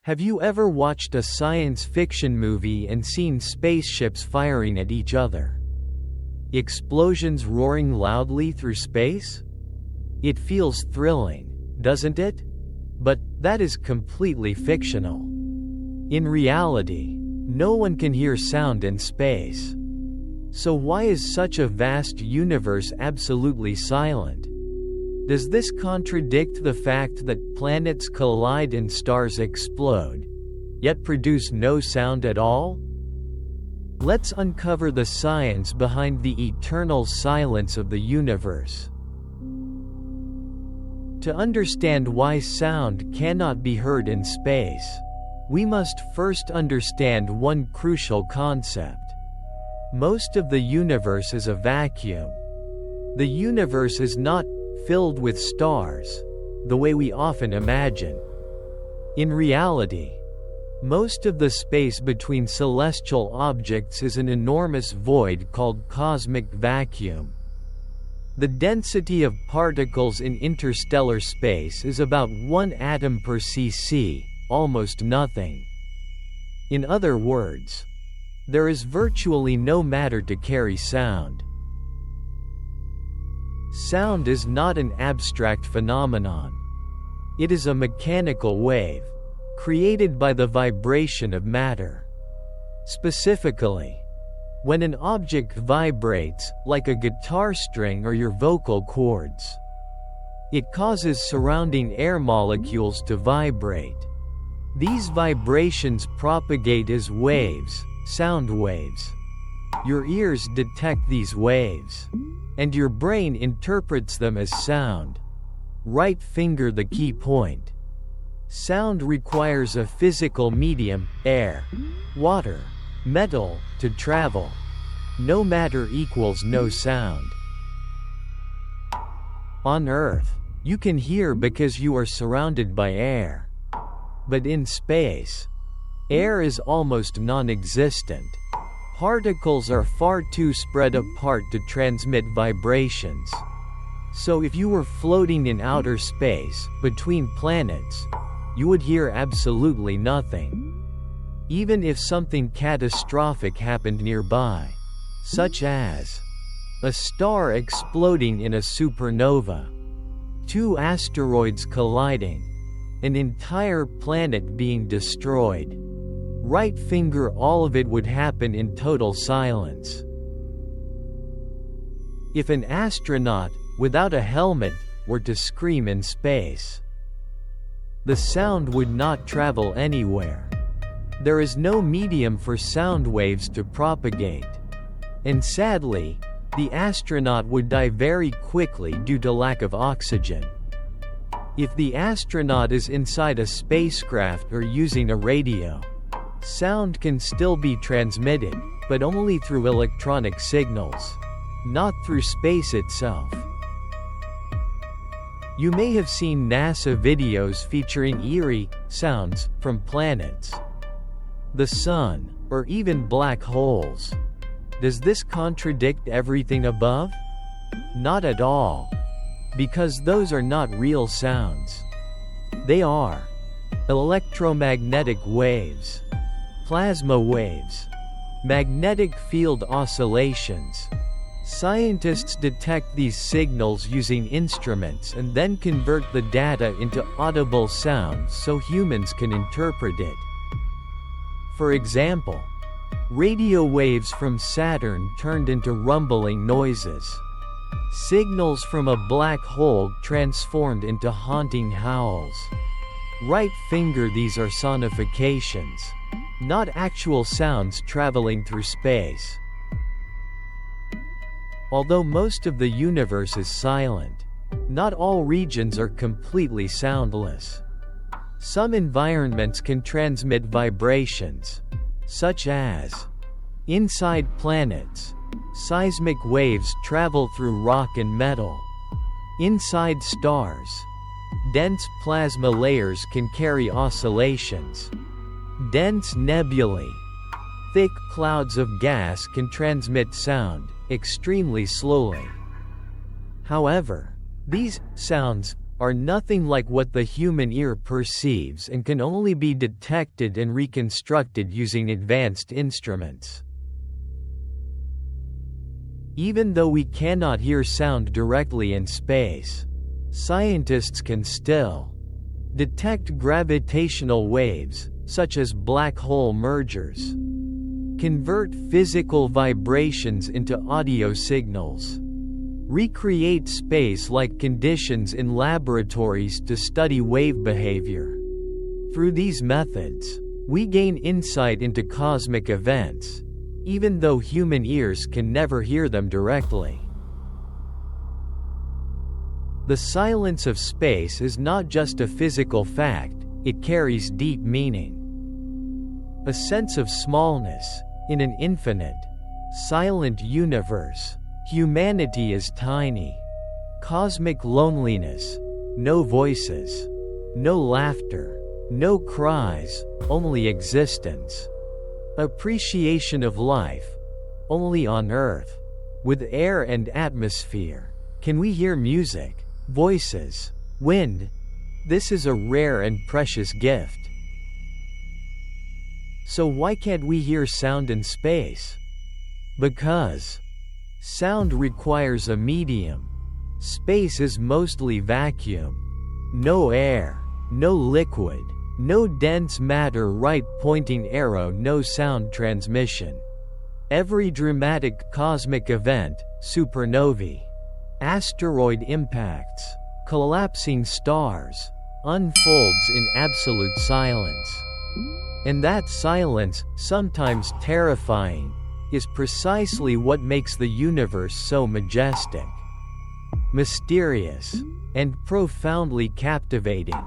Have you ever watched a science fiction movie and seen spaceships firing at each other? Explosions roaring loudly through space? It feels thrilling, doesn't it? But that is completely fictional. In reality, no one can hear sound in space. So why is such a vast universe absolutely silent? Does this contradict the fact that planets collide and stars explode, yet produce no sound at all? Let's uncover the science behind the eternal silence of the universe. To understand why sound cannot be heard in space, we must first understand one crucial concept. Most of the universe is a vacuum. The universe is not filled with stars, the way we often imagine. In reality, most of the space between celestial objects is an enormous void called cosmic vacuum. The density of particles in interstellar space is about 1 atom per cc, almost nothing. In other words, there is virtually no matter to carry sound. Sound is not an abstract phenomenon. It is a mechanical wave, created by the vibration of matter. Specifically, when an object vibrates, like a guitar string or your vocal cords, it causes surrounding air molecules to vibrate. These vibrations propagate as waves, sound waves. Your ears detect these waves, and your brain interprets them as sound. Right finger the key point. Sound requires a physical medium, air, water, metal, to travel. No matter equals no sound. On Earth, you can hear because you are surrounded by air. But in space, air is almost non-existent. Particles are far too spread apart to transmit vibrations. So if you were floating in outer space, between planets, you would hear absolutely nothing. Even if something catastrophic happened nearby, such as a star exploding in a supernova, 2 asteroids colliding, an entire planet being destroyed, right finger all of it would happen in total silence. If an astronaut, without a helmet, were to scream in space, the sound would not travel anywhere. There is no medium for sound waves to propagate. And sadly, the astronaut would die very quickly due to lack of oxygen. If the astronaut is inside a spacecraft or using a radio, sound can still be transmitted, but only through electronic signals, not through space itself. You may have seen NASA videos featuring eerie sounds from planets, the sun, or even black holes. Does this contradict everything above? Not at all. Because those are not real sounds. They are electromagnetic waves, plasma waves, magnetic field oscillations. Scientists detect these signals using instruments and then convert the data into audible sounds so humans can interpret it. For example, radio waves from Saturn turned into rumbling noises. Signals from a black hole transformed into haunting howls. Right finger, these are sonifications, not actual sounds traveling through space. Although most of the universe is silent, not all regions are completely soundless. Some environments can transmit vibrations, such as inside planets. Seismic waves travel through rock and metal. Inside stars, dense plasma layers can carry oscillations. Dense nebulae, thick clouds of gas can transmit sound extremely slowly. However, these sounds are nothing like what the human ear perceives and can only be detected and reconstructed using advanced instruments. Even though we cannot hear sound directly in space, scientists can still detect gravitational waves, such as black hole mergers, convert physical vibrations into audio signals, recreate space-like conditions in laboratories to study wave behavior. Through these methods, we gain insight into cosmic events, even though human ears can never hear them directly. The silence of space is not just a physical fact, it carries deep meaning. A sense of smallness, in an infinite, silent universe. Humanity is tiny. Cosmic loneliness. No voices. No laughter. No cries, only existence. Appreciation of life. Only on Earth. With air and atmosphere. Can we hear music, voices, wind? This is a rare and precious gift. So why can't we hear sound in space? Because sound requires a medium. Space is mostly vacuum. No air, no liquid, no dense matter, right pointing arrow, no sound transmission. Every dramatic cosmic event, supernovae, asteroid impacts, collapsing stars, unfolds in absolute silence. And that silence, sometimes terrifying, is precisely what makes the universe so majestic, mysterious, and profoundly captivating.